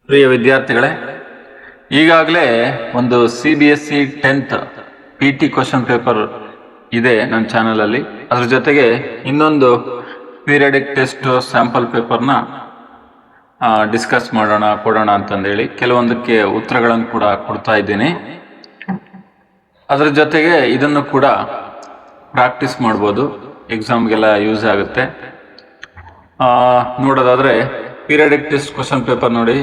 ಪ್ರಿಯ ವಿದ್ಯಾರ್ಥಿಗಳೇ, ಈಗಾಗಲೇ ಒಂದು CBSE 10th PT question paper ಇದೆ ನನ್ನ ಚಾನಲಲ್ಲಿ. ಅದ್ರ ಜೊತೆಗೆ ಇನ್ನೊಂದು ಪೀರಿಯಡಿಕ್ ಟೆಸ್ಟ್ ಸ್ಯಾಂಪಲ್ ಪೇಪರ್ನ ಡಿಸ್ಕಸ್ ಕೊಡೋಣ ಅಂತಂದೇಳಿ ಕೆಲವೊಂದಕ್ಕೆ ಉತ್ತರಗಳನ್ನು ಕೂಡ ಕೊಡ್ತಾ ಇದ್ದೀನಿ. ಅದ್ರ ಜೊತೆಗೆ ಇದನ್ನು ಕೂಡ ಪ್ರಾಕ್ಟೀಸ್ ಮಾಡ್ಬೋದು, ಎಕ್ಸಾಮ್ಗೆಲ್ಲ ಯೂಸ್ ಆಗುತ್ತೆ. ನೋಡೋದಾದ್ರೆ ಪೀರಿಯಡಿಕ್ ಟೆಸ್ಟ್ ಕ್ವಶನ್ ಪೇಪರ್ ನೋಡಿ,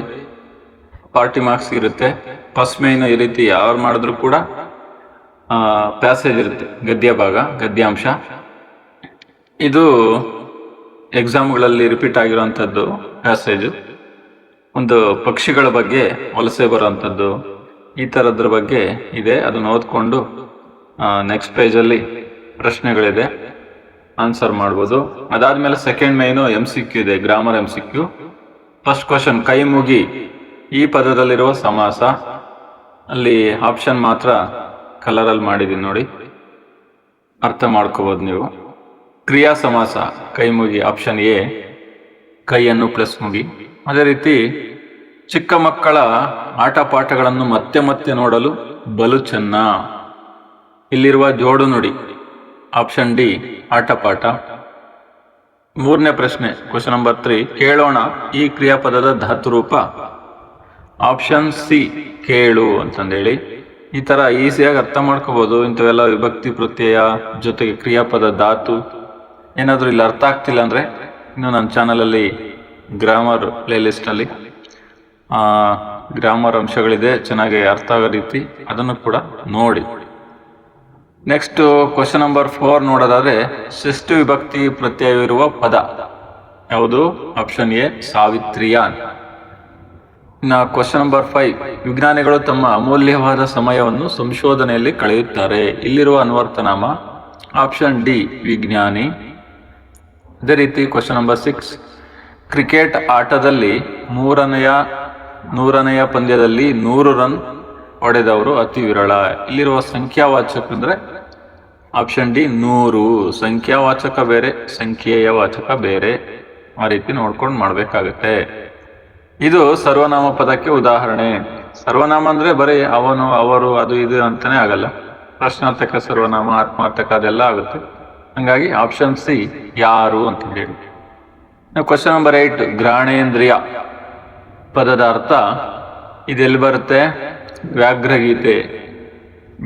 40 ಮಾರ್ಕ್ಸ್ ಇರುತ್ತೆ. ಫಸ್ಟ್ ಮೇನ್ ಈ ರೀತಿ ಯಾರು ಮಾಡಿದ್ರು ಕೂಡ ಪ್ಯಾಸೇಜ್ ಇರುತ್ತೆ, ಗದ್ಯಾಂಶ. ಇದು ಎಕ್ಸಾಮ್ಗಳಲ್ಲಿ ರಿಪೀಟ್ ಆಗಿರೋಂಥದ್ದು ಪ್ಯಾಸೇಜು. ಒಂದು ಪಕ್ಷಿಗಳ ಬಗ್ಗೆ ವಲಸೆ ಬರೋಂಥದ್ದು, ಈ ಥರದ್ರ ಬಗ್ಗೆ ಇದೆ. ಅದನ್ನು ಓದ್ಕೊಂಡು ನೆಕ್ಸ್ಟ್ ಪೇಜಲ್ಲಿ ಪ್ರಶ್ನೆಗಳಿದೆ, ಆನ್ಸರ್ ಮಾಡ್ಬೋದು. ಅದಾದ್ಮೇಲೆ ಸೆಕೆಂಡ್ ಮೇನು MCQ ಇದೆ, ಗ್ರಾಮರ್ MCQ. ಫಸ್ಟ್ ಕ್ವಶನ್, ಕೈ ಮುಗಿ ಈ ಪದದಲ್ಲಿರುವ ಸಮಾಸ. ಅಲ್ಲಿ ಆಪ್ಷನ್ ಮಾತ್ರ ಕಲರಲ್ಲಿ ಮಾಡಿದ್ದೀನಿ ನೋಡಿ, ಅರ್ಥ ಮಾಡ್ಕೋಬೋದು ನೀವು. ಕ್ರಿಯಾ ಸಮಾಸ ಕೈ ಮುಗಿ, ಆಪ್ಷನ್ A, ಕೈಯನ್ನು ಪ್ಲಸ್ ಮುಗಿ. ಅದೇ ರೀತಿ ಚಿಕ್ಕ ಮಕ್ಕಳ ಆಟ ಪಾಠಗಳನ್ನು ಮತ್ತೆ ಮತ್ತೆ ನೋಡಲು ಬಲು ಚೆನ್ನ. ಇಲ್ಲಿರುವ ಜೋಡು ನುಡಿ, ಆಪ್ಷನ್ D, ಆಟ ಪಾಠ. ಮೂರನೇ ಪ್ರಶ್ನೆ, ಕ್ವಶನ್ ನಂಬರ್ 3, ಕೇಳೋಣ ಈ ಕ್ರಿಯಾಪದದ ಧಾತು ರೂಪ. ಆಪ್ಷನ್ C, ಕೇಳು ಅಂತಂದೇಳಿ. ಈ ತರ ಈಸಿಯಾಗಿ ಅರ್ಥ ಮಾಡ್ಕೋಬಹುದು. ಇಂಥವೆಲ್ಲ ವಿಭಕ್ತಿ ಪ್ರತ್ಯಯ ಜೊತೆಗೆ ಕ್ರಿಯಾಪದ ಧಾತು ಏನಾದರೂ ಇಲ್ಲಿ ಅರ್ಥ ಆಗ್ತಿಲ್ಲ ಅಂದ್ರೆ ಇನ್ನು ನನ್ನ ಚಾನಲಲ್ಲಿ ಗ್ರಾಮರ್ ಪ್ಲೇ ಲಿಸ್ಟ್ ಅಲ್ಲಿ ಗ್ರಾಮರ್ ಅಂಶಗಳಿದೆ, ಚೆನ್ನಾಗಿ ಅರ್ಥ ಆಗೋ ರೀತಿ, ಅದನ್ನು ಕೂಡ ನೋಡಿ. ನೆಕ್ಸ್ಟ್ ಕ್ವಶನ್ ನಂಬರ್ 4 ನೋಡೋದಾದ್ರೆ ಷಷ್ಠಿ ವಿಭಕ್ತಿ ಪ್ರತ್ಯಯವಿರುವ ಪದ ಯಾವುದು? Option A, ಸಾವಿತ್ರಿಯಾನ್. ಇನ್ನು ಕ್ವಶನ್ ನಂಬರ್ 5, ವಿಜ್ಞಾನಿಗಳು ತಮ್ಮ ಅಮೂಲ್ಯವಾದ ಸಮಯವನ್ನು ಸಂಶೋಧನೆಯಲ್ಲಿ ಕಳೆಯುತ್ತಾರೆ. ಇಲ್ಲಿರುವ ಅನ್ವರ್ಥನಾಮ. ಆಪ್ಷನ್ D, ವಿಜ್ಞಾನಿ. ಅದೇ ರೀತಿ ಕ್ವಶನ್ ನಂಬರ್ 6, ಕ್ರಿಕೆಟ್ ಆಟದಲ್ಲಿ ನೂರನೆಯ ಪಂದ್ಯದಲ್ಲಿ 100 ರನ್ ಹೊಡೆದವರು ಅತಿ ವಿರಳ. ಇಲ್ಲಿರುವ ಸಂಖ್ಯಾವಾಚಕ ಅಂದ್ರೆ ಆಪ್ಷನ್ D, 100. ಸಂಖ್ಯಾವಾಚಕ ಬೇರೆ, ಸಂಖ್ಯೆಯ ವಾಚಕ ಬೇರೆ, ಆ ರೀತಿ ನೋಡ್ಕೊಂಡು ಮಾಡ್ಬೇಕಾಗತ್ತೆ. ಇದು ಸರ್ವನಾಮ ಪದಕ್ಕೆ ಉದಾಹರಣೆ. ಸರ್ವನಾಮ ಅಂದ್ರೆ ಬರೀ ಅವನು, ಅವರು, ಅದು, ಇದು ಅಂತಾನೆ ಆಗಲ್ಲ. ಪ್ರಶ್ನಾರ್ಥಕ ಸರ್ವನಾಮ, ಆತ್ಮಾರ್ಥಕ ಅದೆಲ್ಲ ಆಗುತ್ತೆ. ಹಂಗಾಗಿ ಆಪ್ಷನ್ C, ಯಾರು ಅಂತ ಹೇಳಿ. ಕ್ವಶನ್ ನಂಬರ್ 8, ಗ್ರಾಣೇಂದ್ರಿಯ ಪದದ ಅರ್ಥ. ಇದೆಲ್ಲಿ ಬರುತ್ತೆ? ವ್ಯಾಘ್ರಗೀತೆ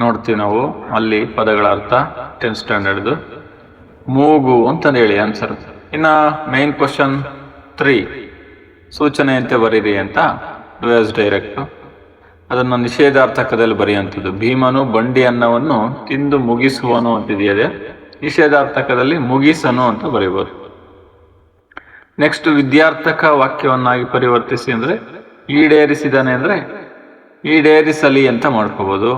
ನೋಡ್ತೀವಿ ನಾವು, ಅಲ್ಲಿ ಪದಗಳ ಅರ್ಥ 10th ಸ್ಟ್ಯಾಂಡರ್ಡ್ದು. ಮೂಗು ಅಂತಂದು ಹೇಳಿ ಆನ್ಸರ್. ಇನ್ನ ಮೈನ್ ಕ್ವಶನ್ 3, ಸೂಚನೆಯಂತೆ ಬರೀರಿ ಅಂತ ಡೈರೆಕ್ಟ್. ಅದನ್ನು ನಿಷೇಧಾರ್ಥಕದಲ್ಲಿ ಬರೆಯುವಂಥದ್ದು. ಭೀಮನು ಬಂಡಿ ಅನ್ನವನ್ನು ತಿಂದು ಮುಗಿಸುವನು ಅಂತಿದೆಯದೆ, ನಿಷೇಧಾರ್ಥಕದಲ್ಲಿ ಮುಗಿಸನು ಅಂತ ಬರೀಬಹುದು. ನೆಕ್ಸ್ಟ್ ವಿದ್ಯಾರ್ಥಕ ವಾಕ್ಯವನ್ನಾಗಿ ಪರಿವರ್ತಿಸಿ ಅಂದ್ರೆ ಈಡೇರಿಸಿದಾನೆ ಅಂದ್ರೆ ಈಡೇರಿಸಲಿ ಅಂತ ಮಾಡ್ಕೋಬಹುದು.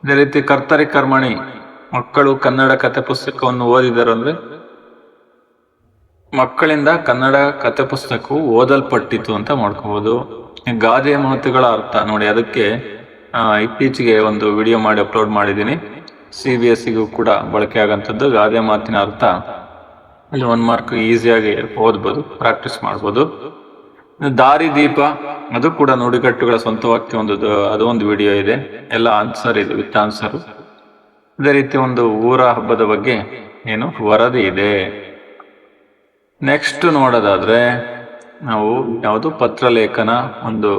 ಅದೇ ರೀತಿ ಕರ್ತರಿ ಕರ್ಮಣಿ, ಮಕ್ಕಳು ಕನ್ನಡ ಕಥೆ ಪುಸ್ತಕವನ್ನು ಓದಿದರು ಅಂದ್ರೆ ಮಕ್ಕಳಿಂದ ಕನ್ನಡ ಕಥೆ ಪುಸ್ತಕವು ಓದಲ್ಪಟ್ಟಿತು ಅಂತ ಮಾಡ್ಕೋಬಹುದು. ಗಾದೆಯ ಮಾತುಗಳ ಅರ್ಥ ನೋಡಿ, ಅದಕ್ಕೆ ಇತ್ತೀಚೆಗೆ ಒಂದು ವಿಡಿಯೋ ಮಾಡಿ ಅಪ್ಲೋಡ್ ಮಾಡಿದ್ದೀನಿ. CBSEಗೂ ಕೂಡ ಬಳಕೆ ಆಗಂಥದ್ದು ಗಾದೆ ಮಾತಿನ ಅರ್ಥ. ಅಲ್ಲಿ 1 ಮಾರ್ಕ್ ಈಸಿಯಾಗಿ ಓದ್ಬೋದು, ಪ್ರಾಕ್ಟೀಸ್ ಮಾಡ್ಬೋದು. ದಾರಿದೀಪ, ಅದು ಕೂಡ ನುಡಿಗಟ್ಟುಗಳ ಸ್ವಂತ ವಾಕ್ಯ ಅದು ಒಂದು ವಿಡಿಯೋ ಇದೆ, ಎಲ್ಲ ಆನ್ಸರ್ ಇದೆ, ವಿತ್ ಆನ್ಸರ್. ಅದೇ ರೀತಿ ಒಂದು ಊರ ಹಬ್ಬದ ಬಗ್ಗೆ ವರದಿ ಇದೆ. ನೆಕ್ಸ್ಟ್ ನೋಡೋದಾದ್ರೆ ನಾವು ಯಾವುದು ಪತ್ರಲೇಖನ, ಒಂದು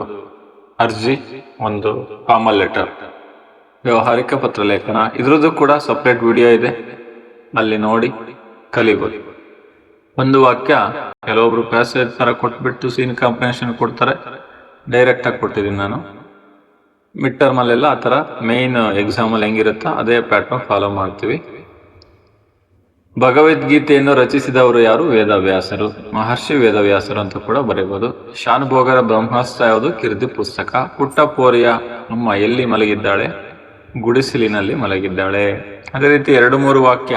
ಅರ್ಜಿ, ಒಂದು ಕಾಮನ್ ಲೆಟರ್, ವ್ಯಾವಹಾರಿಕ ಪತ್ರಲೇಖನ. ಇದ್ರದ್ದು ಕೂಡ ಸಪ್ರೇಟ್ ವಿಡಿಯೋ ಇದೆ, ಅಲ್ಲಿ ನೋಡಿ ಕಲಿಬೋದು. ಒಂದು ವಾಕ್ಯ ಕೆಲವೊಬ್ರು ಪ್ಯಾಸೇಜ್ ತರ ಕೊಟ್ಬಿಟ್ಟು ಸೀನ್ ಕಾಂಬಿನೇಷನ್ ಕೊಡ್ತಾರೆ, ಡೈರೆಕ್ಟ್ ಆಗಿ ಕೊಟ್ಟಿದ್ದೀನಿ ನಾನು. ಮಿಡ್ ಟರ್ಮ್ ಅಲ್ಲೆಲ್ಲ ಆ ತರ ಮೇನ್ ಎಕ್ಸಾಮ್ ಅಲ್ಲಿ ಹೆಂಗಿರುತ್ತೋ ಅದೇ ಪ್ಯಾಟರ್ನ್ ಫಾಲೋ ಮಾಡ್ತೀವಿ. ಭಗವದ್ಗೀತೆಯನ್ನು ರಚಿಸಿದವರು ಯಾರು? ವೇದವ್ಯಾಸರು, ಮಹರ್ಷಿ ವೇದವ್ಯಾಸರು ಅಂತ ಕೂಡ ಬರೀಬಹುದು. ಶಾನುಭೋಗರ ಬ್ರಹ್ಮಾಸ್ತ್ರ ಯಾವುದು? ಕಿರ್ತಿ ಪುಸ್ತಕ. ಪುಟ್ಟಪೋರಿಯ ಅಮ್ಮ ಎಲ್ಲಿ ಮಲಗಿದ್ದಾಳೆ? ಗುಡಿಸಿಲಿನಲ್ಲಿ ಮಲಗಿದ್ದಾಳೆ. ಅದೇ ರೀತಿ 2-3 ವಾಕ್ಯ,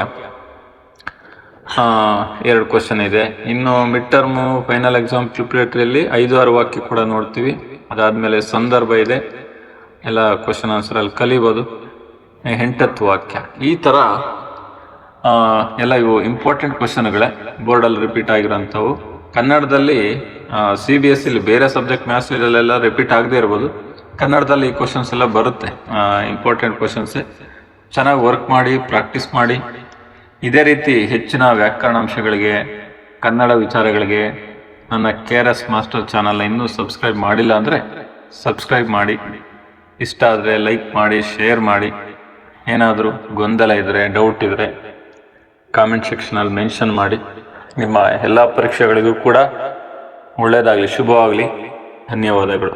2 ಕ್ವಶನ್ ಇದೆ. ಇನ್ನು ಮಿಡ್ ಟರ್ಮ್, ಫೈನಲ್ ಎಕ್ಸಾಮ್ ಪ್ರಿಪರೇಟರಿಯಲ್ಲಿ 5-6 ವಾಕ್ಯ ಕೂಡ ನೋಡ್ತೀವಿ. ಅದಾದ್ಮೇಲೆ ಸಂದರ್ಭ ಇದೆ, ಎಲ್ಲ ಕ್ವಶನ್ ಆನ್ಸರ್ ಅಲ್ಲಿ ಕಲಿಬೋದು. 8th ವಾಕ್ಯ, ಈ ತರ ಎಲ್ಲ ಇವು ಇಂಪಾರ್ಟೆಂಟ್ ಕ್ವಶನ್ಗಳೇ, ಬೋರ್ಡಲ್ಲಿ ರಿಪೀಟ್ ಆಗಿರೋಂಥವು. ಕನ್ನಡದಲ್ಲಿ CBSE ಬೇರೆ ಸಬ್ಜೆಕ್ಟ್ ಮ್ಯಾಥ್ಸ್ ಇದರಲ್ಲೆಲ್ಲ ರಿಪೀಟ್ ಆಗದೆ ಇರ್ಬೋದು, ಕನ್ನಡದಲ್ಲಿ ಈ ಕ್ವಶನ್ಸ್ ಎಲ್ಲ ಬರುತ್ತೆ, ಇಂಪಾರ್ಟೆಂಟ್ ಕ್ವಶನ್ಸೇ. ಚೆನ್ನಾಗಿ ವರ್ಕ್ ಮಾಡಿ, ಪ್ರಾಕ್ಟೀಸ್ ಮಾಡಿ. ಇದೇ ರೀತಿ ಹೆಚ್ಚಿನ ವ್ಯಾಕರಣಾಂಶಗಳಿಗೆ, ಕನ್ನಡ ವಿಚಾರಗಳಿಗೆ ನನ್ನ KRS ಮಾಸ್ಟರ್ ಚಾನಲ್ನ ಇನ್ನೂ ಸಬ್ಸ್ಕ್ರೈಬ್ ಮಾಡಿಲ್ಲ ಅಂದರೆ ಸಬ್ಸ್ಕ್ರೈಬ್ ಮಾಡಿ. ಇಷ್ಟ ಆದರೆ ಲೈಕ್ ಮಾಡಿ, ಶೇರ್ ಮಾಡಿ. ಏನಾದರೂ ಗೊಂದಲ ಇದ್ದರೆ, ಡೌಟ್ ಇದ್ದರೆ ಕಾಮೆಂಟ್ ಸೆಕ್ಷನಲ್ಲಿ ಮೆನ್ಷನ್ ಮಾಡಿ. ನಿಮ್ಮ ಎಲ್ಲ ಪರೀಕ್ಷೆಗಳಿಗೂ ಕೂಡ ಒಳ್ಳೆಯದಾಗಲಿ, ಶುಭವಾಗಲಿ. ಧನ್ಯವಾದಗಳು.